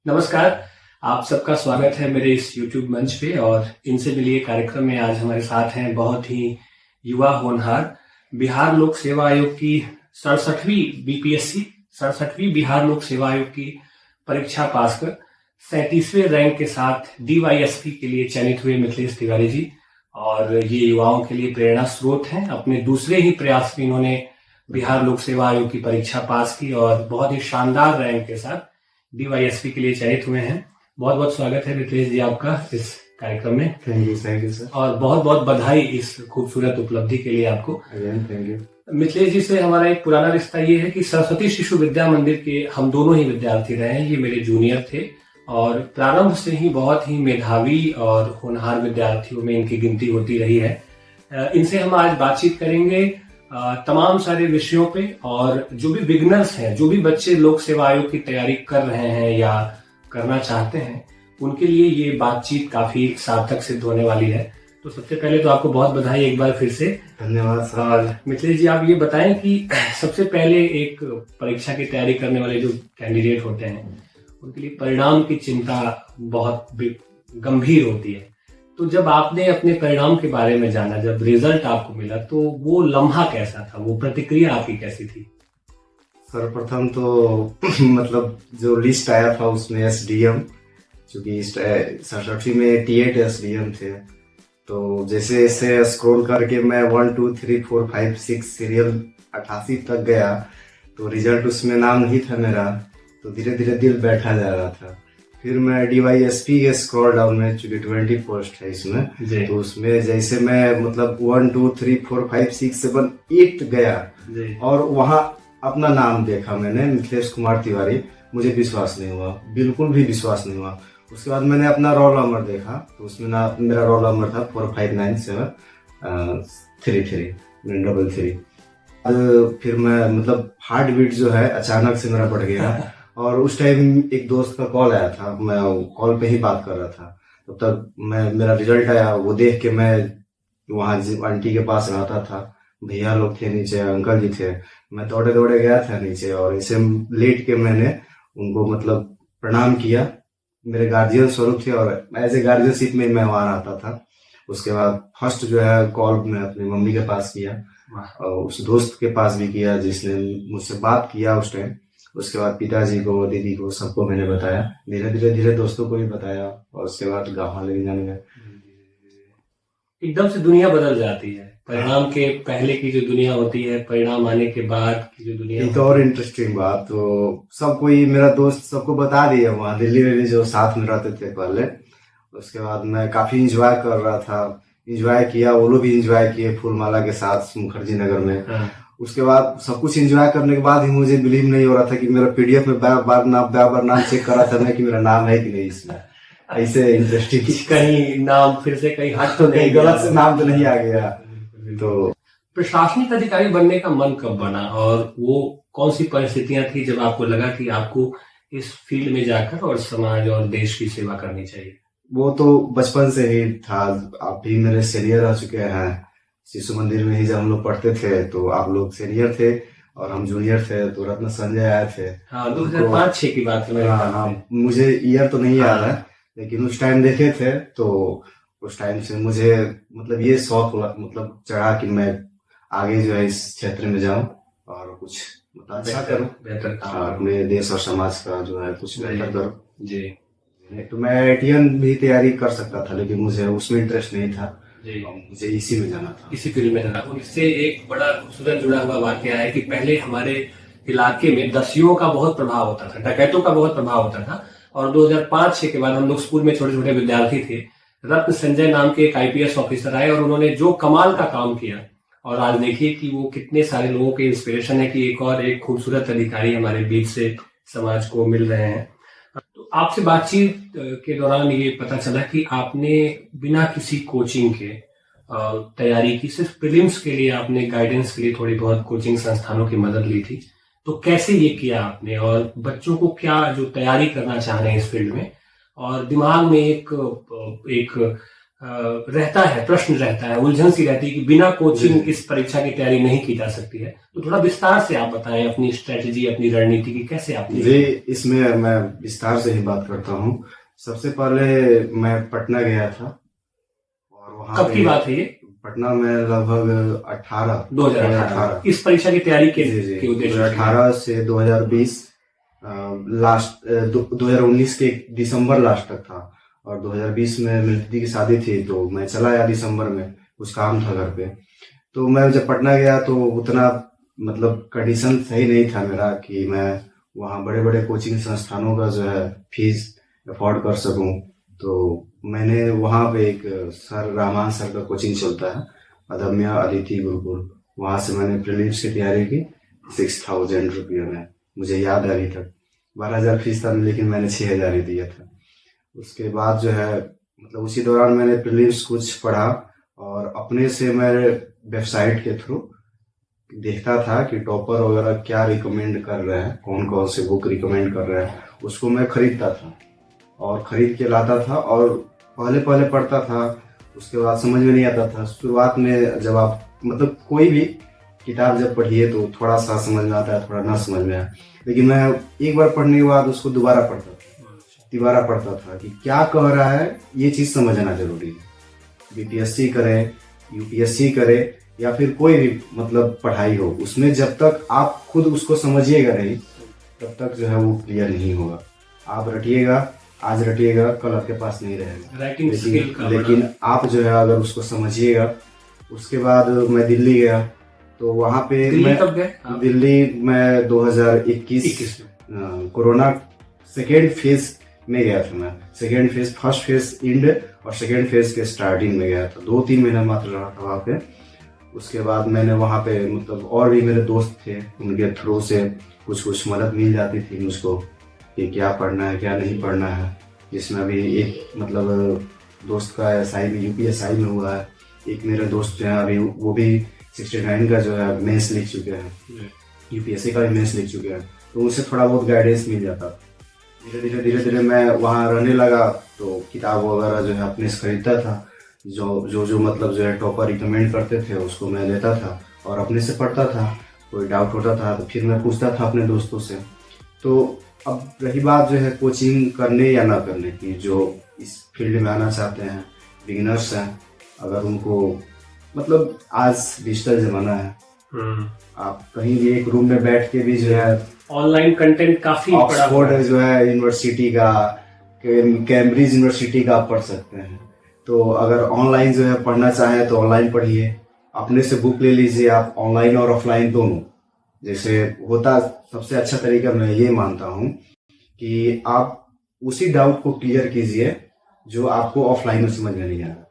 नमस्कार। आप सबका स्वागत है मेरे इस YouTube मंच पे और इनसे मिलिए कार्यक्रम में आज हमारे साथ हैं बहुत ही युवा होनहार बिहार लोक सेवा आयोग की 67वीं बिहार लोक सेवा आयोग की परीक्षा पास कर 37वें रैंक के साथ DYSP के लिए चयनित हुए मिथिलेश तिवारी जी। और ये युवाओं के लिए प्रेरणा स्रोत हैं। अपने दूसरे ही प्रयास में इन्होंने बिहार लोक सेवा आयोग की परीक्षा पास की और बहुत ही शानदार रैंक के साथ DYSP के लिए चयनित हुए हैं। बहुत बहुत स्वागत है मिथिलेश जी आपका इस कार्यक्रम में। Thank you sir. और बहुत बहुत बधाई इस खूबसूरत उपलब्धि के लिए आपको। Thank you. मिथिलेश जी से हमारा एक पुराना रिश्ता ये है कि सरस्वती शिशु विद्या मंदिर के हम दोनों ही विद्यार्थी रहे हैं। ये मेरे जूनियर थे और प्रारंभ से ही बहुत ही मेधावी और होनहार विद्यार्थियों में इनकी गिनती होती रही है। इनसे हम आज बातचीत करेंगे तमाम सारे विषयों पे और जो भी बिगनर्स हैं, जो भी बच्चे लोक सेवा आयोग की तैयारी कर रहे हैं या करना चाहते हैं, उनके लिए ये बातचीत काफी सार्थक सिद्ध होने वाली है। तो सबसे पहले तो आपको बहुत बधाई एक बार फिर से। धन्यवाद सर। और मिथिलेश जी आप ये बताएं कि सबसे पहले एक परीक्षा की तैयारी करने वाले जो कैंडिडेट होते हैं उनके लिए परिणाम की चिंता बहुत गंभीर होती है। तो जब आपने अपने परिणाम के बारे में जाना, जब रिजल्ट आपको मिला, तो वो लम्हा कैसा था, वो प्रतिक्रिया आपकी कैसी थी? सर्वप्रथम तो मतलब जो लिस्ट आया था उसमें SDM, चूंकि 67 में T8 SDM थे, तो जैसे ऐसे स्क्रॉल करके मैं 1 2 3 4 5 6 सीरियल 88 तक गया तो रिजल्ट उसमें नाम नहीं था मेरा, तो धीरे धीरे दिल बैठा जा रहा था। फिर मैं DYSP के स्क्रॉल डाउन में, चूंकि 20 पोस्ट है इसमें, तो उसमें जैसे मैं मतलब 1 2 3 4 5 6 7 8 गया और वहाँ अपना नाम देखा मैंने, मिथिलेश कुमार तिवारी। मुझे विश्वास नहीं हुआ, बिल्कुल भी विश्वास नहीं हुआ। उसके बाद मैंने अपना रोल नंबर देखा तो उसमें मेरा रोल नंबर था 4597333। फिर मैं मतलब हार्ट बीट जो है अचानक से मेरा बढ़ गया और उस टाइम एक दोस्त का कॉल आया था, मैं कॉल पे ही बात कर रहा था। तब तक मेरा रिजल्ट आया, वो देख के मैं वहाँ आंटी के पास रहता था, भैया लोग थे नीचे, अंकल जी थे, मैं दौड़े दौड़े गया था नीचे और ऐसे लेट के मैंने उनको मतलब प्रणाम किया। मेरे गार्जियन स्वरूप थे और एज ए गार्जियनशिप में मैं वहाँ रहता था। उसके बाद फर्स्ट जो है कॉल मैं अपनी मम्मी के पास किया और उस दोस्त के पास भी किया जिसने मुझसे बात किया उस टाइम। उसके बाद पिताजी को, दीदी को, सबको मैंने बताया। धीरे धीरे दोस्तों को भी बताया और उसके बाद गाँव वाले भी जाने गए। एकदम से दुनिया बदल जाती है। परिणाम के पहले की जो दुनिया होती है, परिणाम आने के बाद की जो दुनिया। एक और इंटरेस्टिंग बात, तो सब कोई मेरा दोस्त सबको बता दिया वहाँ दिल्ली में भी जो साथ में रहते थे पहले। उसके बाद मैं काफी इंजॉय कर रहा था, इंजॉय किया, वो लोग भी इंजॉय किए फूलमाला के साथ मुखर्जी नगर में। उसके बाद सब कुछ एंजॉय करने के बाद ही मुझे बिलीव नहीं हो रहा था कि मेरा PDF में बार नाम चेक कर रहा था मैं कि मेरा नाम है कि नहीं इसमें। ऐसे इंटरेस्टिंग कहीं नाम फिर से कहीं हट तो नहीं, गलत से नाम तो नहीं आ गया। तो प्रशासनिक अधिकारी बनने का मन कब बना और वो कौन सी परिस्थितियां थी जब आपको लगा कि आपको इस फील्ड में जाकर और समाज और देश की सेवा करनी चाहिए? वो तो बचपन से ही था। आप भी मेरे सीनियर रह चुके हैं। शिशु मंदिर में ही जब हम लोग पढ़ते थे तो आप लोग सीनियर थे और हम जूनियर थे, तो रत्न संजय आए थे। हाँ, 2005-06 की बात है। हाँ, मुझे ईयर तो नहीं याद है, लेकिन उस टाइम देखे थे। तो उस टाइम से मुझे मतलब ये शौक मतलब चढ़ा कि मैं आगे जो है इस क्षेत्र में जाऊं और कुछ अच्छा करूं, बेहतर अपने देश और समाज का जो है कुछ बेहतर करूं जी। तो मैं ATN भी तैयारी कर सकता था, लेकिन मुझे उसमें इंटरेस्ट नहीं था जी। मुझे इसी में जाना था, इसी फील्ड में जाना। उससे एक बड़ा खूबसूरत जुड़ा हुआ वाक्य है कि पहले हमारे इलाके में दस्युओं का बहुत प्रभाव होता था, डकैतों का बहुत प्रभाव होता था। और 2005-06 के बाद हम लोग स्कूल में छोटे छोटे विद्यार्थी थे, रत्न संजय नाम के एक IPS ऑफिसर आए और उन्होंने जो कमाल का काम किया। और आज देखिए कि वो कितने सारे लोगों के इंस्पिरेशन है कि एक खूबसूरत अधिकारी हमारे बीच से समाज को मिल रहे हैं। तो आपसे बातचीत के दौरान ये पता चला कि आपने बिना किसी कोचिंग के तैयारी की, सिर्फ प्रीलिम्स के लिए आपने गाइडेंस के लिए थोड़ी बहुत कोचिंग संस्थानों की मदद ली थी। तो कैसे ये किया आपने और बच्चों को क्या जो तैयारी करना चाह रहे हैं इस फील्ड में और दिमाग में एक रहता है, प्रश्न रहता है, उलझन सी रहती है कि बिना कोचिंग इस परीक्षा की तैयारी नहीं की जा सकती है, तो थोड़ा विस्तार से आप बताएं अपनी स्ट्रेटेजी, अपनी रणनीति की कैसे आप। जी, इसमें मैं विस्तार से ही बात करता हूँ। सबसे पहले मैं पटना गया था और वहाँ कब की बात है ये? पटना में लगभग 2018 इस परीक्षा की तैयारी के उद्देश्य 2018 से 2020 लास्ट 2019 के दिसंबर लास्ट तक था और 2020 में मेरी दीदी की शादी थी तो मैं चला आया दिसंबर में, कुछ काम था घर पे। तो मैं जब पटना गया तो उतना मतलब कंडीशन सही नहीं था मेरा कि मैं वहाँ बड़े बड़े कोचिंग संस्थानों का जो है फीस अफोर्ड कर सकूं। तो मैंने वहाँ पे एक सर रहमान सर का कोचिंग चलता है, अदम्य अदिति गुरुकुल, वहाँ से मैंने प्रीलिम्स की तैयारी की 6,000 रुपये में, मुझे याद है अभी तक। 12,000 फीस था लेकिन मैंने 6,000 ही दिया था। उसके बाद जो है मतलब उसी दौरान मैंने प्रीलिम्स कुछ पढ़ा और अपने से मैं वेबसाइट के थ्रू देखता था कि टॉपर वगैरह क्या रिकमेंड कर रहे हैं, कौन कौन से बुक रिकमेंड कर रहे हैं, उसको मैं खरीदता था और खरीद के लाता था और पहले पहले पढ़ता था। उसके बाद समझ में नहीं आता था। शुरुआत में जब आप मतलब कोई भी किताब जब पढ़िए तो थोड़ा सा समझ में आता है, थोड़ा ना समझ में आया, लेकिन मैं एक बार पढ़ने के बाद उसको दोबारा पढ़ता था, तिबारा पढ़ता था कि क्या कह रहा है, ये चीज़ समझना जरूरी है। बीपीएससी करें, यूपीएससी करें या फिर कोई भी मतलब पढ़ाई हो, उसमें जब तक आप खुद उसको समझिएगा नहीं तब तक जो है वो क्लियर नहीं होगा। आप रटिएगा, आज रटिएगा, कल आपके पास नहीं रहेगा। लेकिन आप जो है अगर उसको समझिएगा। उसके बाद मैं दिल्ली गया तो वहाँ पे दिल्ली में 2021 कोरोना सेकेंड फेज में गया था। मैं second phase, first phase end और सेकेंड फेज के स्टार्टिंग में गया था। 2-3 महीना मात्र रहा था वहाँ पे। उसके बाद मैंने वहाँ पे मतलब और भी मेरे दोस्त थे, उनके थ्रू से कुछ मदद मिल जाती थी मुझको कि क्या पढ़ना है क्या नहीं पढ़ना है। जिसमें अभी एक मतलब दोस्त का SI में UPSI में हुआ है, एक मेरे दोस्त जो है अभी वो भी 69 का जो है मेंस लिख चुके हैं, UPSC का भी मेंस लिख चुके हैं, तो उनसे थोड़ा बहुत गाइडेंस मिल जाता। धीरे धीरे मैं वहाँ रहने लगा तो किताब वगैरह जो है अपने से खरीदता था। जो मतलब जो है टॉपर रिकमेंड करते थे उसको मैं लेता था और अपने से पढ़ता था। कोई डाउट होता था तो फिर मैं पूछता था अपने दोस्तों से। तो अब रही बात जो है कोचिंग करने या ना करने की, जो इस फील्ड में आना चाहते हैं, बिगिनर्स हैं, अगर उनको मतलब आज डिजिटल जमाना है, आप कहीं भी एक रूम में बैठ के भी जो है ऑनलाइन कंटेंट काफी ऑक्सफोर्ड जो है यूनिवर्सिटी का, कैम्ब्रिज यूनिवर्सिटी का आप पढ़ सकते हैं। तो अगर ऑनलाइन जो है पढ़ना चाहें तो ऑनलाइन पढ़िए, अपने से बुक ले लीजिए आप, ऑनलाइन और ऑफलाइन दोनों। जैसे होता सबसे अच्छा तरीका मैं ये मानता हूँ कि आप उसी डाउट को क्लियर कीजिए जो आपको ऑफलाइन में समझ में नहीं आ रहा।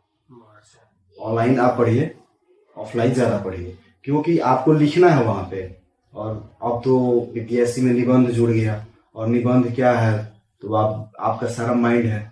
ऑनलाइन आप पढ़िए, ऑफलाइन ज़्यादा पढ़िए, क्योंकि आपको लिखना है वहाँ पे। और अब तो बीपीएससी में निबंध जुड़ गया, और निबंध क्या है तो आपका सारा माइंड है।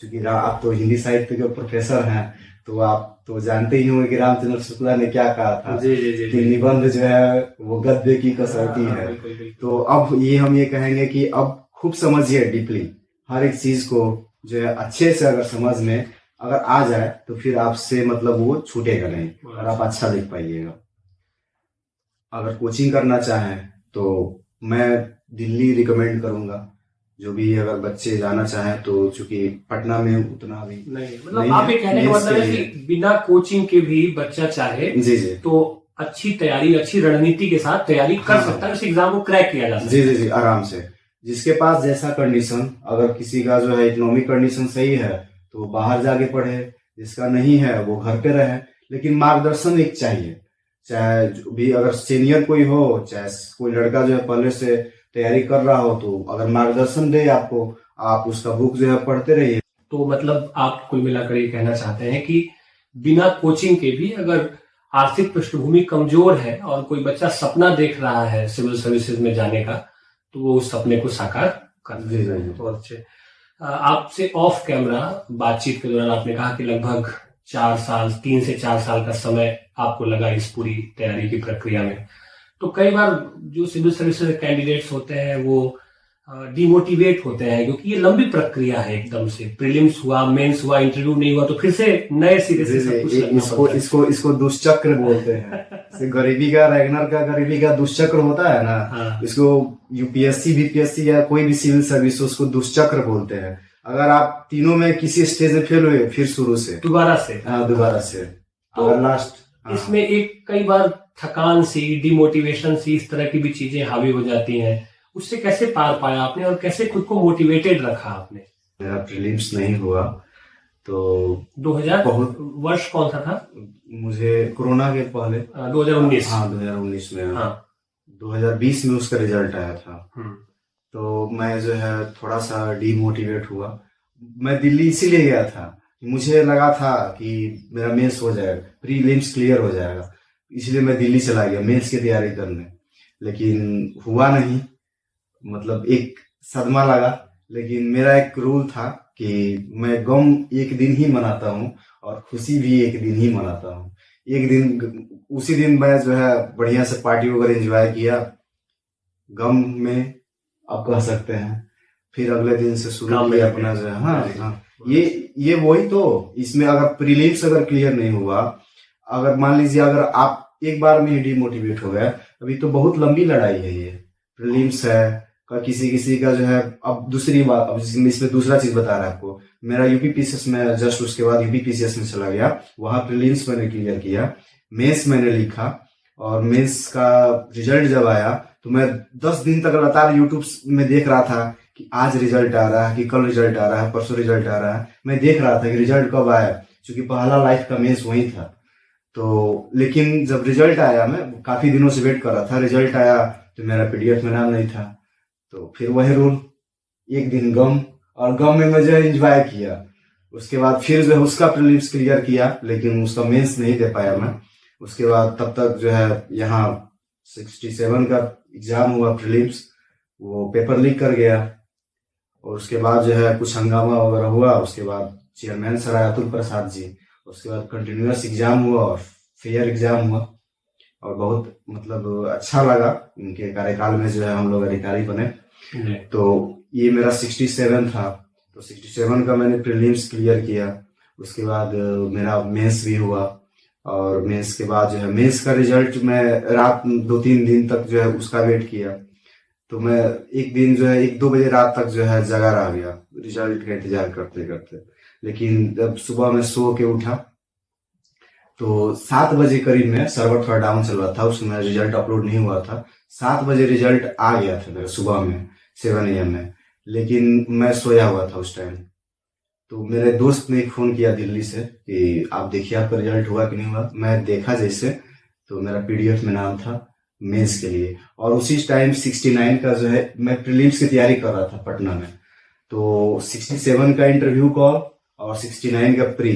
क्योंकि आप तो हिंदी साहित्य के प्रोफेसर हैं तो आप तो जानते ही होंगे कि रामचंद्र शुक्ला ने क्या कहा था कि निबंध जो है वो गद्य की कसौटी है। तो अब हम ये कहेंगे कि अब खूब समझिए डीपली हर एक चीज को, जो है अच्छे से अगर समझ में अगर आ जाए तो फिर आपसे मतलब वो छूटेगा नहीं और आप अच्छा लिख पाइएगा। अगर कोचिंग करना चाहें तो मैं दिल्ली रिकमेंड करूंगा। जो भी अगर बच्चे जाना चाहें तो चूंकि पटना में उतना भी नहीं, मतलब आप ये कहने का मतलब है कि बिना कोचिंग के भी बच्चा चाहे जी तो अच्छी तैयारी, अच्छी रणनीति के साथ तैयारी कर सकता है, उस एग्जाम को क्रैक किया जा सकता है। जी आराम से। जिसके पास जैसा कंडीशन, अगर किसी का जो है इकोनॉमिक कंडीशन सही है तो बाहर जाके पढ़े, जिसका नहीं है वो घर पे रहे। लेकिन मार्गदर्शन एक चाहिए, चाहे जो भी अगर सीनियर कोई हो, चाहे कोई लड़का जो है पहले से तैयारी कर रहा हो, तो अगर मार्गदर्शन दे आपको, आप उसका बुक जो है पढ़ते रहिए। तो मतलब आप कुल मिलाकर ये कहना चाहते हैं कि बिना कोचिंग के भी अगर आर्थिक पृष्ठभूमि कमजोर है और कोई बच्चा सपना देख रहा है सिविल सर्विसेज में जाने का, तो वो उस सपने को साकार कर देगा। तो अच्छे, आपसे ऑफ कैमरा बातचीत के दौरान आपने कहा कि लगभग 3 से 4 साल का समय आपको लगा इस पूरी तैयारी की प्रक्रिया में। तो कई बार जो सिविल सर्विसेज कैंडिडेट्स होते हैं वो डिमोटिवेट होते हैं, क्योंकि ये लंबी प्रक्रिया है एकदम से, प्रीलिम्स हुआ, मेंस हुआ, इंटरव्यू नहीं हुआ तो फिर से नए सिरे से सब कुछ लगना इसको पड़ता है। इसको इसको दुष्चक्र बोलते हैं। जैसे गरीबी का दुष्चक्र होता है ना, हाँ। इसको यूपीएससी बीपीएससी या कोई भी सिविल सर्विस उसको दुष्चक्र बोलते हैं। अगर आप तीनों में किसी स्टेज में फेल हुए फिर शुरू से दोबारा से। हाँ दोबारा से तो अगर लास्ट इसमें एक कई बार थकान सी, डिमोटिवेशन सी, इस तरह की भी चीजें हावी हो जाती हैं, उससे कैसे पार पाया आपने और कैसे खुद को मोटिवेटेड रखा आपने? मेरा प्रीलिम्स नहीं हुआ तो 2000 बहुत वर्ष कौन सा था? मुझे कोरोना के पहले 2019। हाँ 2019 में हाँ। 2020 में उसका रिजल्ट आया था। हम्म। तो मैं जो है थोड़ा सा डीमोटिवेट हुआ। मैं दिल्ली इसीलिए गया था, मुझे लगा था कि मेरा मेंस हो जाएगा, प्रीलिम्स क्लियर हो जाएगा, इसलिए मैं दिल्ली चला गया मेंस की तैयारी करने। लेकिन हुआ नहीं, मतलब एक सदमा लगा। लेकिन मेरा एक रूल था कि मैं गम एक दिन ही मनाता हूँ और खुशी भी एक दिन ही मनाता हूँ। एक दिन उसी दिन मैं जो है बढ़िया से पार्टी वगैरह एंजॉय किया, गम में आप कह सकते हैं। फिर अगले दिन से शुरू किया अपना जो है हाँ ये वही तो। इसमें अगर प्रीलिम्स अगर क्लियर नहीं हुआ, अगर मान लीजिए अगर आप एक बार में ही डिमोटिवेट हो गए, अभी तो बहुत लंबी लड़ाई है ये। प्रीलिम्स है किसी का जो है। अब दूसरी बात, अब इसमें दूसरा चीज बता रहा है आपको, मेरा यूपीपीसीएस में जस्ट उसके बाद यूपीपीसीएस में चला गया, वहां प्रीलिम्स मैंने क्लियर किया, मेंस मैंने लिखा और मेंस का रिजल्ट जब आया तो मैं 10 दिन तक लगातार यूट्यूब में देख रहा था कि आज रिजल्ट आ रहा है, कि कल रिजल्ट आ रहा है, परसों रिजल्ट आ रहा है। मैं देख रहा था कि रिजल्ट कब आया, क्योंकि पहला लाइफ का मेंस वही था। तो लेकिन जब रिजल्ट आया, मैं काफी दिनों से वेट कर रहा था, रिजल्ट आया तो मेरा पीडीएफ में नाम नहीं था। तो फिर वही रूल, एक दिन गम, और गम में मैं जो है एंजॉय किया। उसके बाद फिर जो है उसका प्रीलिम्स क्लियर किया, लेकिन उसका मेंस नहीं दे पाया मैं। उसके बाद तब तक जो है यहाँ 67 का एग्जाम हुआ प्रीलिम्स, वो पेपर लीक कर गया। और उसके बाद जो है कुछ हंगामा वगैरह हुआ। उसके बाद चेयरमैन सर आए अतुल प्रसाद जी, उसके बाद कंटिन्यूअस एग्जाम हुआ और फेयर एग्जाम हुआ। और बहुत मतलब अच्छा लगा, उनके कार्यकाल में जो है हम लोग अधिकारी बने। तो ये मेरा 67 था, तो 67 का मैंने प्रीलिम्स क्लियर किया। उसके बाद मेरा मेंस भी हुआ, और मेंस के बाद जो है मेंस का रिजल्ट मैं रात 2-3 दिन तक जो है उसका वेट किया। तो मैं एक दिन जो है 1-2 बजे रात तक जो है जगा रह गया रिजल्ट का इंतजार करते करते। लेकिन जब सुबह में सो के उठा तो 7 बजे करीब में, सर्वर थोड़ा डाउन चल रहा था, उसमें रिजल्ट अपलोड नहीं हुआ था। 7 बजे रिजल्ट आ गया था मेरा सुबह में 7 AM में, लेकिन मैं सोया हुआ था उस टाइम। तो मेरे दोस्त ने एक फोन किया दिल्ली से कि आप देखिए आपका रिजल्ट हुआ कि नहीं हुआ। मैं देखा जैसे, तो मेरा पीडीएफ में नाम था मेंस के लिए। और उसी टाइम 69 का जो है मैं प्रीलिम्स की तैयारी कर रहा था पटना में। तो 67 का इंटरव्यू कॉल और 69 का प्री,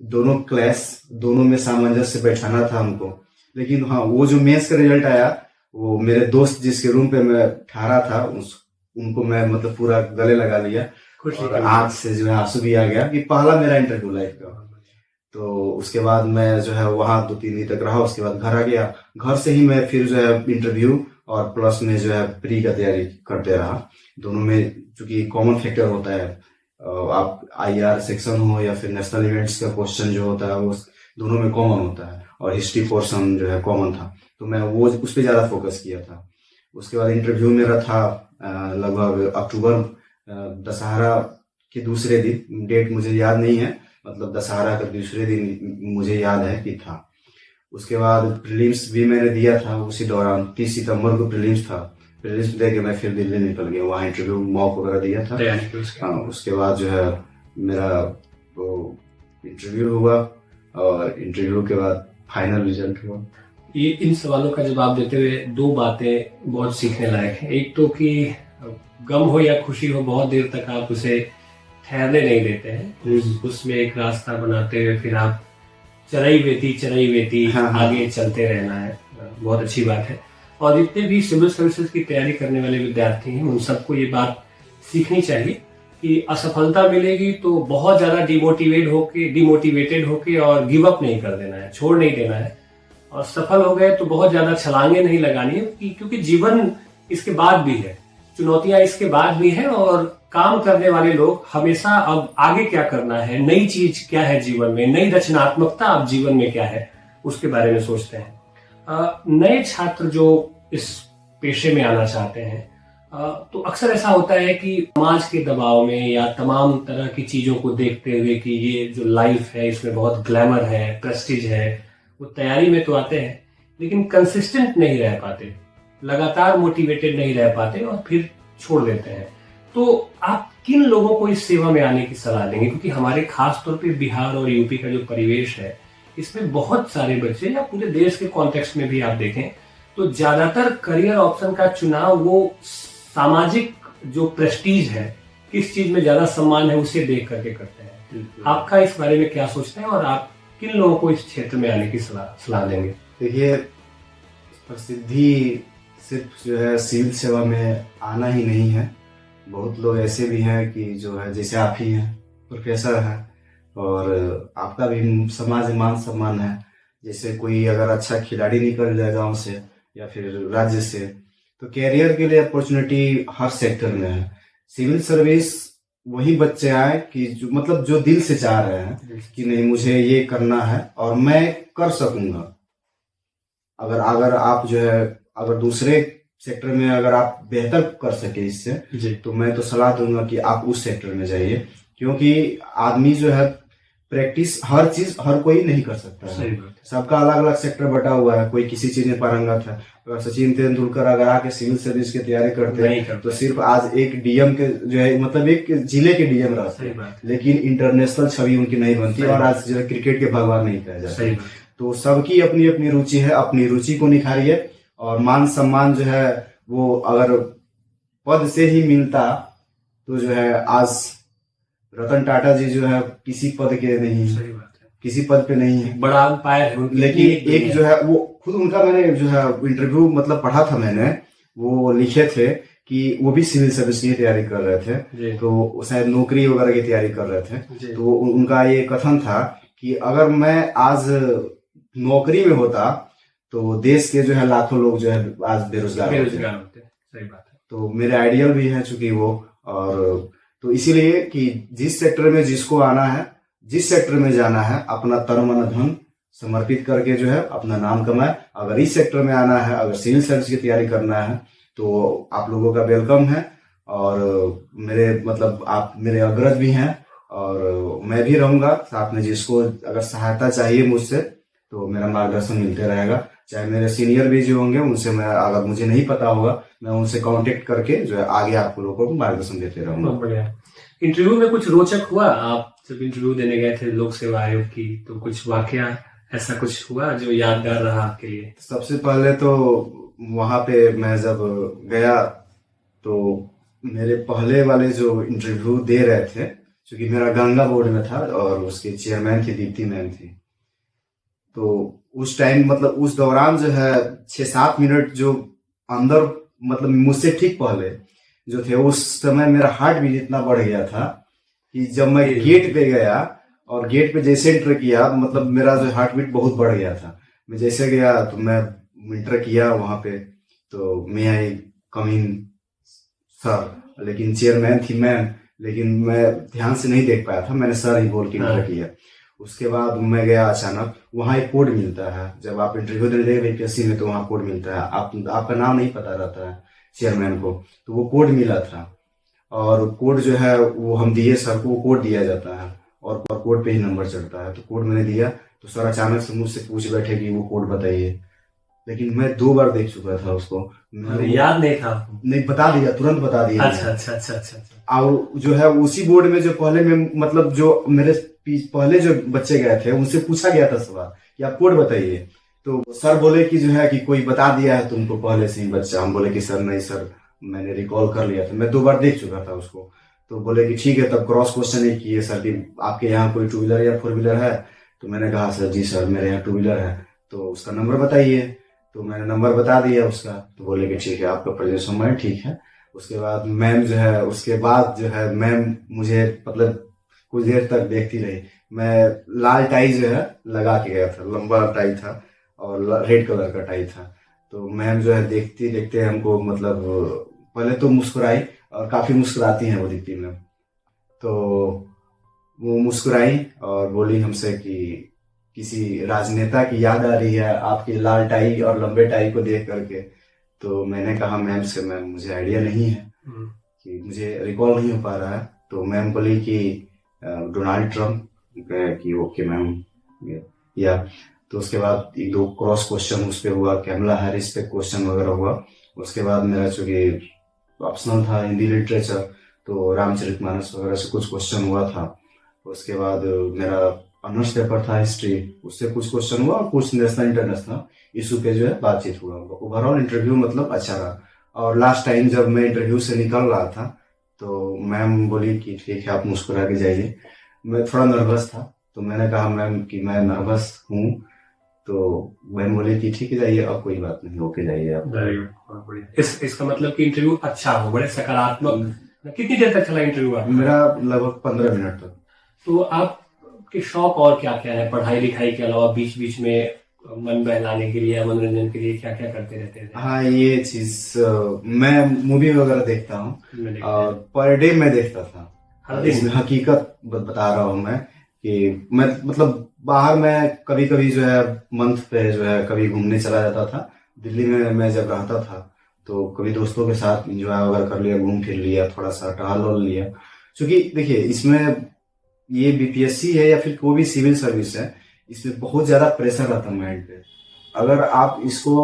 दोनों क्लास, दोनों में सामंजस्य बैठाना था हमको। लेकिन हाँ, वो जो मेंस का रिजल्ट आया, वो मेरे दोस्त जिसके रूम पे मैं ठहरा था उनको मैं मतलब पूरा गले लगा लिया, और आंख से जो है आंसू भी आ गया कि पहला मेरा इंटरव्यू लाइफ का। तो उसके बाद मैं जो है वहां 2-3 दिन तक रहा। उसके बाद घर आ गया। घर से ही मैं फिर जो है इंटरव्यू और प्लस में जो है प्री का तैयारी करते रहा। दोनों में चूंकि कॉमन फैक्टर होता है, आप IR सेक्शन हो या फिर नेशनल इवेंट्स का क्वेश्चन जो होता है वो दोनों में कॉमन होता है, और हिस्ट्री पोर्शन जो है कॉमन था, तो मैं वो उस पर ज्यादा फोकस किया था। उसके बाद इंटरव्यू मेरा था लगभग अक्टूबर, दशहरा के दूसरे दिन, डेट मुझे याद नहीं है, मतलब दशहरा के दूसरे दिन मुझे याद है कि था। उसके बाद प्रीलिम्स भी मैंने दिया था उसी दौरान, 30 सितंबर को प्रीलिम्स था। प्रीलिम्स दे के मैं फिर दिल्ली निकल गया, वहाँ इंटरव्यू मॉक वगैरह दिया था। हाँ, उसके बाद जो है मेरा वो इंटरव्यू हुआ, और इंटरव्यू के बाद फाइनल रिजल्ट हुआ। ये इन सवालों का जवाब देते हुए 2 बातें बहुत सीखने लायक हैं। एक तो कि गम हो या खुशी हो, बहुत देर तक आप उसे ठहरने नहीं देते हैं, उसमें एक रास्ता बनाते हुए फिर आप चरई बेती आगे चलते रहना है। बहुत अच्छी बात है। और जितने भी सिविल सर्विसेज की तैयारी करने वाले विद्यार्थी हैं, उन सबको ये बात सीखनी चाहिए कि असफलता मिलेगी तो बहुत ज्यादा डिमोटिवेटेड होके और गिव अप नहीं कर देना है, छोड़ नहीं देना है। और सफल हो गए तो बहुत ज्यादा छलांगे नहीं लगानी है, क्योंकि जीवन इसके बाद भी है। चुनौतियां इसके बाद भी हैं, और काम करने वाले लोग हमेशा अब आगे क्या करना है, नई चीज क्या है जीवन में, नई रचनात्मकता अब जीवन में क्या है, उसके बारे में सोचते हैं। नए छात्र जो इस पेशे में आना चाहते हैं, तो अक्सर ऐसा होता है कि समाज के दबाव में या तमाम तरह की चीजों को देखते हुए कि ये जो लाइफ है इसमें बहुत ग्लैमर है, प्रेस्टीज है, वो तैयारी में तो आते हैं लेकिन कंसिस्टेंट नहीं रह पाते, लगातार मोटिवेटेड नहीं रह पाते और फिर छोड़ देते हैं। तो आप किन लोगों को इस सेवा में आने की सलाह देंगे? क्योंकि हमारे खास तौर पे बिहार और यूपी का जो परिवेश है, इसमें बहुत सारे बच्चे, या पूरे देश के कॉन्टेक्स्ट में भी आप देखें तो ज्यादातर करियर ऑप्शन का चुनाव वो सामाजिक जो प्रेस्टीज है, किस चीज में ज्यादा सम्मान है, उसे देख करके करते हैं। आपका इस बारे में क्या सोचते हैं और आप किन लोगों को इस क्षेत्र में आने की सलाह देंगे? देखिए, प्रसिद्धि सिर्फ जो है सिविल सेवा में आना ही नहीं है। बहुत लोग ऐसे भी हैं कि जो है जैसे आप ही हैं, प्रोफेसर हैं, और आपका भी समाज में मान सम्मान है। जैसे कोई अगर अच्छा खिलाड़ी निकल जाए गांव से या फिर राज्य से, तो कैरियर के लिए अपॉर्चुनिटी हर सेक्टर में है। सिविल सर्विस वही बच्चे आए कि जो मतलब जो दिल से चाह रहे हैं कि नहीं मुझे ये करना है और मैं कर सकूंगा। अगर आप जो है अगर दूसरे सेक्टर में अगर आप बेहतर कर सके इससे, तो मैं तो सलाह दूंगा कि आप उस सेक्टर में जाइए, क्योंकि आदमी जो है प्रैक्टिस हर चीज हर कोई नहीं कर सकता है। सबका अलग अलग सेक्टर बटा हुआ है, कोई किसी चीज में पारंगत है। अगर सचिन तेंदुलकर अगर आके सिविल सर्विस की तैयारी करते हैं तो सिर्फ आज एक डीएम के जो है मतलब एक जिले के डीएम रहते हैं, लेकिन इंटरनेशनल छवि उनकी नहीं बनती और आज जो है क्रिकेट के भगवान नहीं कहे जाते। तो सबकी अपनी अपनी रुचि है, अपनी रुचि को निखारिए। और मान सम्मान जो है वो अगर पद से ही मिलता तो जो है आज रतन टाटा जी जो है किसी पद के नहीं, किसी पद पे नहीं है, बड़ा अंपायर है। लेकिन एक जो है वो खुद उनका मैंने जो है इंटरव्यू मतलब पढ़ा था मैंने, वो लिखे थे कि वो भी सिविल सर्विस की तैयारी कर रहे थे, तो शायद नौकरी वगैरह की तैयारी कर रहे थे। तो उनका ये कथन था कि अगर मैं आज नौकरी में होता तो देश के जो है लाखों लोग जो है आज बेरोजगार होते। सही बात है। तो मेरे आइडियल भी है चूंकि वो, और तो इसीलिए कि जिस सेक्टर में जिसको आना है, जिस सेक्टर में जाना है, अपना तन मन धन समर्पित करके जो है अपना नाम कमाए। अगर इस सेक्टर में आना है, अगर सिविल सर्विस की तैयारी करना है, तो आप लोगों का वेलकम है। और मेरे मतलब आप मेरे अग्रज भी हैं और मैं भी रहूंगा साथ में। जिसको अगर सहायता चाहिए मुझसे तो मेरा मार्गदर्शन मिलते रहेगा। चाहे मेरे सीनियर भी जो होंगे उनसे मैं, अगर मुझे नहीं पता होगा, मैं उनसे कांटेक्ट करके जो है आगे आप लोगों को मार्गदर्शन देते रहूंगा। बढ़िया। इंटरव्यू में कुछ रोचक हुआ? आप जब इंटरव्यू देने गए थे लोक सेवा आयोग की, तो कुछ वाकया ऐसा कुछ हुआ जो यादगार रहा आपके लिए? सबसे पहले तो वहां पे मैं जब गया तो मेरे पहले वाले जो इंटरव्यू दे रहे थे, क्योंकि मेरा गंगा बोर्ड में था और उसके चेयरमैन थी दीप्ति मैम थी, तो उस टाइम मतलब उस दौरान जो है 6-7 मिनट जो अंदर मतलब मुझसे ठीक पहले जो थे, उस समय मेरा हार्ट बीट इतना बढ़ गया था कि जब मैं गेट पे गया और गेट पे जैसे एंटर किया, मतलब मेरा जो हार्ट बीट बहुत बढ़ गया था। मैं जैसे गया तो मैं एंटर किया वहां पे, तो मे आई कम इन सर, लेकिन चेयरमैन थी मैम, लेकिन मैं ध्यान से नहीं देख पाया था, मैंने सर ही बोल के एंटर किया। उसके बाद मैं गया, अचानक वहाँ एक कोड मिलता है जब आप इंटरव्यू देने गए बीपीएससी में, तो वहाँ कोड मिलता है, आपका नाम नहीं पता रहता है चेयरमैन को, तो वो कोड मिला था और कोड जो है वो हम दिए सर को, वो कोड दिया जाता है और कोड पे ही नंबर चढ़ता है। तो कोड मैंने दिया तो सर अचानक से मुझसे पूछ बैठे कि वो कोड बताइए, लेकिन मैं 2 बार देख चुका था उसको, याद नहीं था। नहीं, बता दिया, तुरंत बता दिया। अच्छा। और जो है उसी बोर्ड में जो पहले में मतलब जो मेरे पहले जो बच्चे गए थे उनसे पूछा गया था सवाल कि आप कोड बताइए, तो सर बोले कि जो है कि कोई बता दिया है तुमको पहले से ही बच्चा। हम बोले कि सर नहीं सर, मैंने रिकॉल कर लिया था, मैं 2 बार देख चुका था उसको। तो बोले कि ठीक है, तब क्रॉस क्वेश्चन ही किए सर कि आपके यहाँ कोई 2 व्हीलर या 4 व्हीलर है? तो मैंने कहा सर जी सर मेरे यहाँ 2 व्हीलर है, तो उसका नंबर बताइए। तो मैंने नंबर बता दिया उसका, तो बोले कि ठीक है आपका प्रेजेंट नंबर ठीक है। उसके बाद मैम जो है, उसके बाद जो है मैम मुझे मतलब कुछ देर तक देखती रही। मैं लाल टाई जो है लगा के गया था, लंबा टाई था और रेड कलर का टाई था। तो मैम जो है देखते देखते हमको मतलब पहले तो मुस्कुराई, और काफी मुस्कुराती हैं वो दीप्ति मैम। तो वो मुस्कुराई और बोली हमसे कि किसी राजनेता की याद आ रही है आपकी लाल टाई और लंबे टाई को देख करके। तो मैंने कहा मैम से, मैम मुझे आइडिया नहीं है, कि मुझे रिकॉल नहीं हो पा रहा है। तो मैम बोली कि डोनाल्ड ट्रंप, कि ओके मैम, या तो उसके बाद एक दो क्रॉस क्वेश्चन उस पर हुआ, कैमला हैरिस पे क्वेश्चन वगैरह हुआ। उसके बाद मेरा चूंकि ऑप्शनल था हिंदी लिटरेचर, तो रामचरितमानस वगैरह से कुछ क्वेश्चन हुआ था। उसके बाद मेरा ऑनर्स पेपर था हिस्ट्री, उससे कुछ क्वेश्चन हुआ, कुछ नेशनल इंटरनेशनल इशू पे जो है बातचीत हुआ। ओवरऑल इंटरव्यू मतलब अच्छा रहा। और लास्ट टाइम जब मैं इंटरव्यू से निकल रहा था तो मैम बोली कि ठीक है आप मुस्कुरा के जाइए। मैं थोड़ा नर्वस था, तो मैंने कहा मैम कि मैं नर्वस हूँ। तो मैम बोली कि ठीक है जाइए, अब कोई बात नहीं, होके जाइए आप। वेरी गुड, बहुत बढ़िया। इसका मतलब कि इंटरव्यू अच्छा हो, बड़े सकारात्मक। कितनी देर तक चला इंटरव्यू आपका? मेरा लगभग 15 मिनट तक। तो आपके शौक और क्या क्या है पढ़ाई लिखाई के अलावा? बीच बीच में मन बहलाने के लिए, मनोरंजन के लिए क्या क्या करते रहते थे? हाँ, ये चीज मैं मूवी वगैरह देखता हूँ, और पर डे मैं देखता था। इसमें हकीकत बता रहा हूँ मैं, कि मैं मतलब बाहर में कभी कभी जो है मंथ पे जो है कभी घूमने चला जाता था। दिल्ली में मैं जब रहता था तो कभी दोस्तों के साथ इंजॉय वगैरह कर लिया, घूम फिर लिया, थोड़ा सा टहल वहल लिया। क्योंकि देखिए इसमें ये बीपीएससी है या फिर कोई भी सिविल सर्विस है, इसमें बहुत ज्यादा प्रेशर रहता है माइंड पे। अगर आप इसको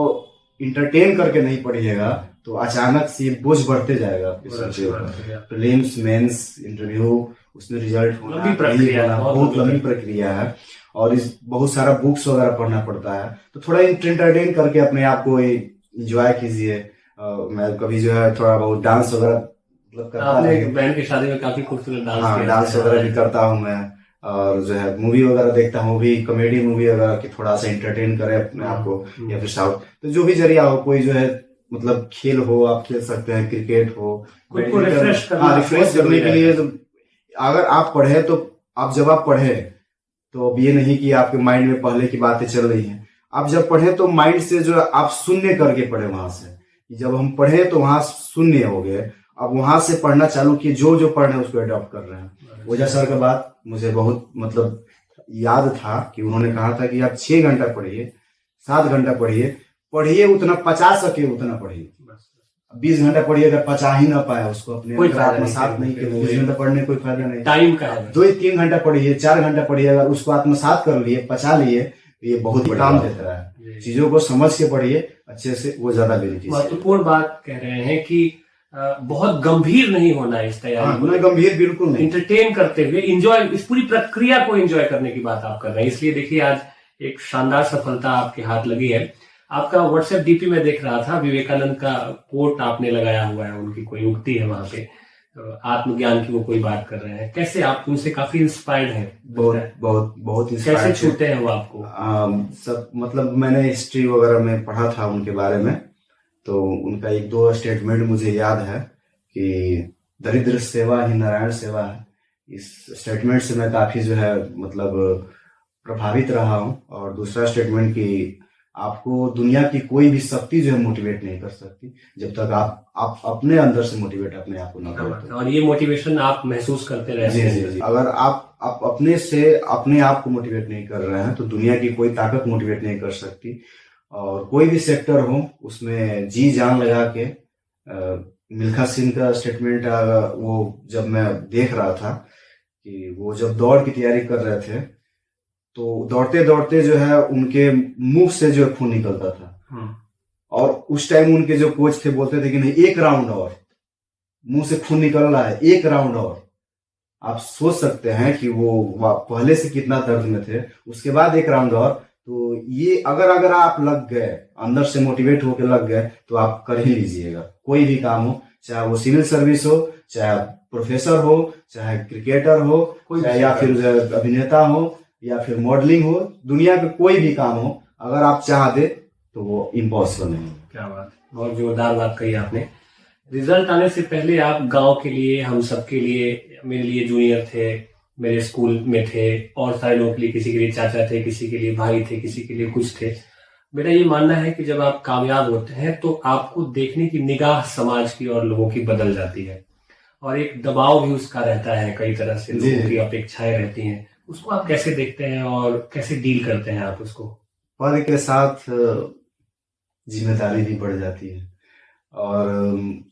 इंटरटेन करके नहीं पढ़िएगा तो अचानक से बोझ बढ़ते जाएगा आपके सर पे। प्रीलिम्स, मेंस, इंटरव्यू, उसमें रिजल्ट होना, बहुत लंबी प्रक्रिया है। और इस बहुत सारा बुक्स वगैरह पढ़ना पड़ता है। तो थोड़ा इंटरटेन करके अपने आप को एंजॉय कीजिए। मैं कभी जो है थोड़ा बहुत डांस वगैरह मतलब करता हूँ। बहन की शादी में काफी खूबसूरत डांस हाँ, डांस वगैरह भी करता हूँ मैं। और जो है मूवी वगैरह देखता हूँ, भी कॉमेडी मूवी वगैरह की, थोड़ा सा एंटरटेन करे अपने आप को, या फिर साउथ। तो जो भी जरिया हो, कोई जो है मतलब खेल हो, आप खेल सकते हैं, क्रिकेट हो, रिफ्रेश करने के लिए। तो अगर आप पढ़े तो आप जब आप पढ़े तो अब ये नहीं कि आपके माइंड में पहले की बातें चल रही हैं। आप जब पढ़े तो माइंड से जो आप शून्य करके पढ़े, वहां से जब हम पढ़े तो वहां शून्य हो गए। अब वहां से पढ़ना चालू किए, जो पढ़ रहे हैं उसको अडॉप्ट कर रहे हैं। ओझा सर का बात मुझे बहुत मतलब याद था कि उन्होंने कहा था कि आप 6 घंटा पढ़िए, 7 घंटा पढ़िए उतना पचा सके उतना पढ़िए। 20 घंटा पढ़िए, अगर पचा ही ना पाए उसको अपने आत्मसात नहीं किया, 20 घंटा पढ़ने कोई फायदा नहीं। टाइम का है 2-3 घंटा पढ़िए, 4 घंटा पढ़िए, अगर उसको आत्मसात कर लिए, पचा लिए, तो ये बहुत काम देता है। चीजों को समझ के पढ़िए अच्छे से, वो ज्यादा बेनिफिट। महत्वपूर्ण बात कह रहे हैं कि बहुत गंभीर नहीं होना इस तैयारी में। गंभीर बिल्कुल नहीं, इंटरटेन करते हुए एंजॉय, इस पूरी प्रक्रिया को एंजॉय करने की बात आप कर रहे हैं। इसलिए देखिए आज एक शानदार सफलता आपके हाथ लगी है। आपका व्हाट्सएप डीपी में देख रहा था, विवेकानंद का कोट आपने लगाया हुआ है, उनकी कोई उक्ति है वहां पे, आत्मज्ञान की वो कोई बात कर रहे हैं। कैसे आप उनसे काफी इंस्पायर्ड हैं? बहुत कैसे छूते हैं वो आपको? सब मतलब मैंने हिस्ट्री वगैरह में पढ़ा था उनके बारे में, तो उनका 1-2 स्टेटमेंट मुझे याद है कि दरिद्र सेवा ही नारायण सेवा है। इस स्टेटमेंट से मैं काफी जो है मतलब प्रभावित रहा हूँ। और दूसरा स्टेटमेंट कि आपको दुनिया की कोई भी शक्ति जो है मोटिवेट नहीं कर सकती जब तक आप अपने अंदर से मोटिवेट अपने आप को ना करें। और ये मोटिवेशन आप महसूस करते रहते हैं। जी। अगर आप अपने से अपने आप को मोटिवेट नहीं कर रहे हैं तो दुनिया की कोई ताकत मोटिवेट नहीं कर सकती। और कोई भी सेक्टर हो उसमें जी जान लगा के, मिल्खा सिंह का स्टेटमेंट वो जब मैं देख रहा था कि वो जब दौड़ की तैयारी कर रहे थे तो दौड़ते दौड़ते जो है उनके मुंह से जो खून निकलता था। और उस टाइम उनके जो कोच थे बोलते थे कि नहीं, 1 राउंड और, मुंह से खून निकल रहा है, 1 राउंड और। आप सोच सकते हैं कि वो पहले से कितना दर्द में थे, उसके बाद 1 राउंड और। तो ये अगर आप लग गए, अंदर से मोटिवेट होकर लग गए, तो आप कर ही लीजिएगा। कोई भी काम हो, चाहे वो सिविल सर्विस हो, चाहे प्रोफेसर हो, चाहे क्रिकेटर हो, चाहे या फिर अभिनेता हो, या फिर मॉडलिंग हो, दुनिया के कोई भी काम हो, अगर आप चाह दे तो वो इम्पॉसिबल नहीं। क्या बात, बहुत जोरदार बात कही आपने। रिजल्ट आने से पहले आप गांव के लिए, हम सबके लिए, मेरे लिए जूनियर थे, मेरे स्कूल में थे, और सारे लोगों के लिए, किसी के लिए चाचा थे, किसी के लिए भाई थे, किसी के लिए कुछ थे, मेरा ये मानना है कि जब आप कामयाब होते हैं तो आपको देखने की निगाह समाज की और लोगों की बदल जाती है, और एक दबाव भी उसका रहता है, कई तरह से जी, लोगों जी। की अपेक्षाएं रहती हैं। उसको आप कैसे देखते हैं और कैसे डील करते हैं आप उसको? पद के साथ जिम्मेदारी भी बढ़ जाती है। और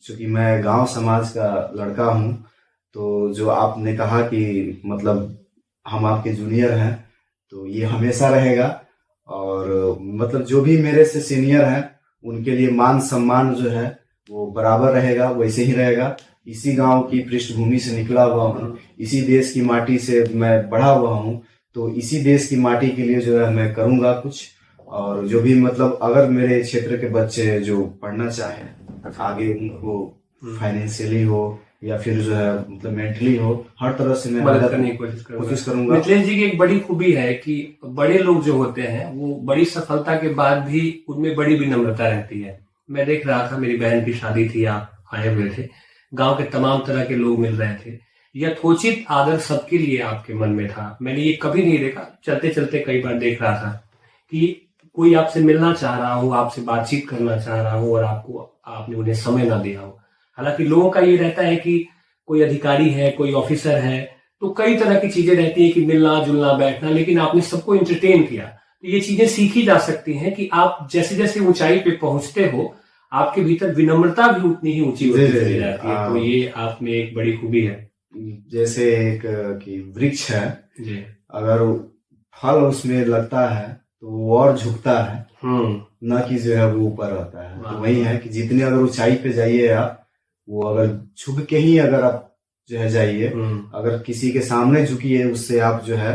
चूंकि मैं गांव समाज का लड़का हूं, तो जो आपने कहा कि मतलब हम आपके जूनियर हैं, तो ये हमेशा रहेगा। और मतलब जो भी मेरे से सीनियर हैं उनके लिए मान सम्मान जो है वो बराबर रहेगा, वैसे ही रहेगा। इसी गांव की पृष्ठभूमि से निकला हुआ हूँ, इसी देश की माटी से मैं बढ़ा हुआ हूँ, तो इसी देश की माटी के लिए जो है मैं करूँगा कुछ। और जो भी मतलब अगर मेरे क्षेत्र के बच्चे जो पढ़ना चाहें आगे, उनको फाइनेंशियली हो या फिर जो है मतलब मेंटली हो, हर तरह से मैं मदद करने की कोशिश करूंगा। मिथिलेश जी की एक बड़ी खूबी है कि बड़े लोग जो होते हैं वो बड़ी सफलता के बाद भी उनमें बड़ी विनम्रता रहती है। मैं देख रहा था, मेरी बहन की शादी थी, आप आए हुए थे, गांव के तमाम तरह के लोग मिल रहे थे, यथोचित आदर सबके लिए आपके मन में था। मैंने ये कभी नहीं देखा, चलते चलते कई बार देख रहा था कि कोई आपसे मिलना चाह रहा हो, आपसे बातचीत करना चाह रहा हो और आपने उन्हें समय ना दिया हो। हालांकि लोगों का ये रहता है कि कोई अधिकारी है, कोई ऑफिसर है, तो कई तरह की चीजें रहती है कि मिलना जुलना बैठना, लेकिन आपने सबको एंटरटेन किया। तो ये चीजें सीखी जा सकती हैं कि आप जैसे जैसे ऊंचाई पे पहुंचते हो आपके भीतर विनम्रता भी उतनी ही ऊंची होती चली जाती है। तो ये आप में एक बड़ी खूबी है। जैसे एक कि वृक्ष है जी, अगर फल उसमें लगता है तो वो और झुकता है, न कि जो है वो ऊपर रहता है। तो वही है कि जितने अगर ऊंचाई पे जाइए आप, वो अगर झुक के ही अगर आप जो है जाइए, अगर किसी के सामने झुकिए उससे आप जो है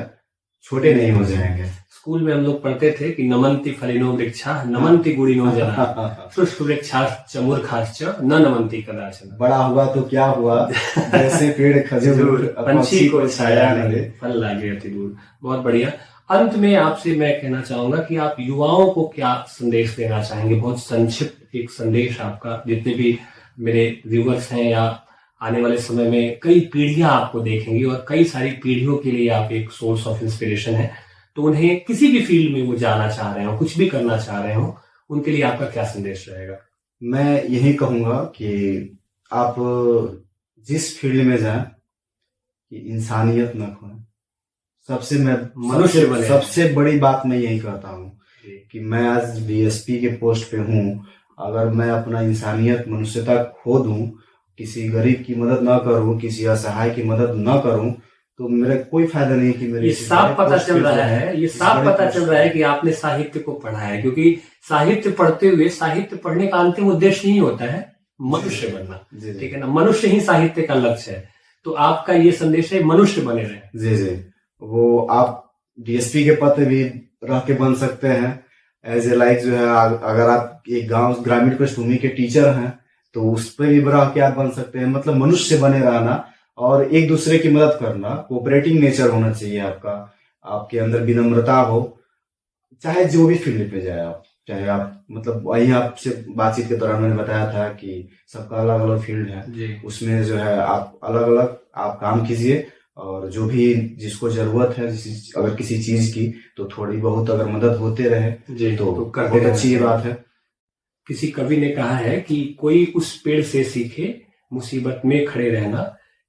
छोटे नहीं हो जाएंगे। स्कूल में हम लोग पढ़ते थे कि नमन्ति फलिनो वृक्षा नमन्ति गुणिनो जना शुष्क वृक्षाश्च मूर्खाश्च न नमन्ति कदाचन। बड़ा हुआ तो क्या हुआ, जैसे पेड़ खजूर पंछी को छाया मिले फल लागे अति दूर। बहुत बढ़िया। अंत में आपसे मैं कहना चाहूंगा कि आप युवाओं को क्या संदेश देना चाहेंगे? बहुत संक्षिप्त एक संदेश आपका, जितने भी मेरे व्यूअर्स हैं या आने वाले समय में कई पीढ़ियां आपको देखेंगी और कई सारी पीढ़ियों के लिए आप एक सोर्स ऑफ इंस्पिरेशन है, तो उन्हें किसी भी फील्ड में वो जाना चाह रहे हो, कुछ भी करना चाह रहे हो, उनके लिए आपका क्या संदेश रहेगा? मैं यही कहूंगा कि आप जिस फील्ड में जाएं कि इंसानियत न खोएं। सबसे बड़ी बात मैं यही कहता हूँ कि मैं आज बीएसपी के पोस्ट पे हूँ, अगर मैं अपना इंसानियत मनुष्यता खो दूं, किसी गरीब की मदद ना करूं, किसी असहाय की मदद ना करूं, तो मेरा कोई फायदा नहीं कि मेरे ये साफ पता चल रहा है, ये साफ पता चल रहा है कि आपने साहित्य को पढ़ा है, क्योंकि साहित्य पढ़ते हुए साहित्य पढ़ने का अंतिम उद्देश्य नहीं होता है मनुष्य बनना, ठीक है ना? मनुष्य ही साहित्य का लक्ष्य है। तो आपका ये संदेश है मनुष्य बने रहे। जी जी, वो आप डीएसपी के पद भी रह के बन सकते हैं, एज ए लाइक जो है अगर आप एक गांव ग्रामीण पृष्ठभूमि के टीचर हैं तो उस पर भी रह के आप बन सकते हैं। मतलब मनुष्य बने रहना और एक दूसरे की मदद करना, कोऑपरेटिंग नेचर होना चाहिए आपका, आपके अंदर विनम्रता हो, चाहे जो भी फील्ड पे जाए आप, चाहे आप मतलब वही आपसे बातचीत के दौरान मैंने बताया था कि सबका अलग अलग फील्ड है, उसमें जो है आप अलग अलग आप काम कीजिए और जो भी जिसको जरूरत है अगर किसी चीज की, तो थोड़ी बहुत अगर मदद होते रहे तो बहुत अच्छी बात है। किसी कवि ने कहा है कि कोई उस पेड़ से सीखे मुसीबत में खड़े रहना,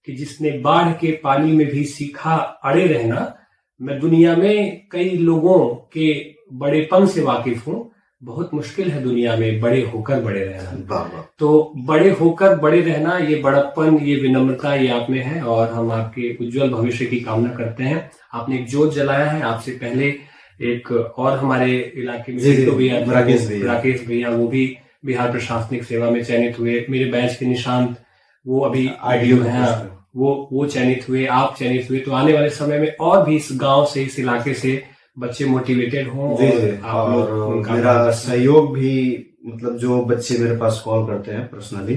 कि जिसने बाढ़ के पानी में भी सीखा अड़े रहना। मैं दुनिया में कई लोगों के बड़ेपन से वाकिफ हूँ, बहुत मुश्किल है दुनिया में बड़े होकर बड़े रहना। तो बड़े होकर बड़े रहना, ये बड़प्पन, ये विनम्रता, ये आप में है और हम आपके उज्जवल भविष्य की कामना करते हैं। आपने एक जोत जलाया है, आपसे पहले एक और हमारे इलाके में तो भैया राकेश भैया, वो भी बिहार प्रशासनिक सेवा में चयनित हुए। मेरे बैच के निशांत, वो अभी आईडीओ है, वो चयनित हुए, आप चयनित हुए। तो आने वाले समय में और भी इस गांव से, इस इलाके से बच्चे मोटिवेटेड हों और मेरा सहयोग भी, मतलब जो बच्चे मेरे पास कॉल करते हैं पर्सनली,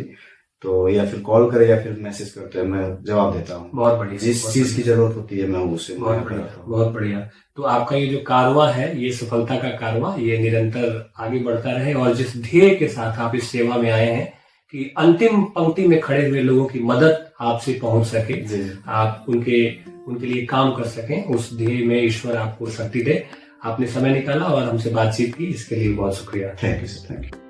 तो या फिर कॉल करे या फिर मैसेज करते हैं, मैं जवाब देता हूँ। बहुत बढ़िया, जिस चीज की जरूरत होती है मैं उसे बहुत बढ़िया। तो आपका ये जो कारवां है, ये सफलता का कारवां, ये निरंतर आगे बढ़ता रहे और जिस ध्येय के साथ आप इस सेवा में आए हैं कि अंतिम पंक्ति में खड़े हुए लोगों की मदद आपसे पहुंच सके, आप उनके लिए काम कर सकें, उस ध्येय में ईश्वर आपको शक्ति दे। आपने समय निकाला और हमसे बातचीत की, इसके लिए बहुत शुक्रिया। Thank you sir, thank you.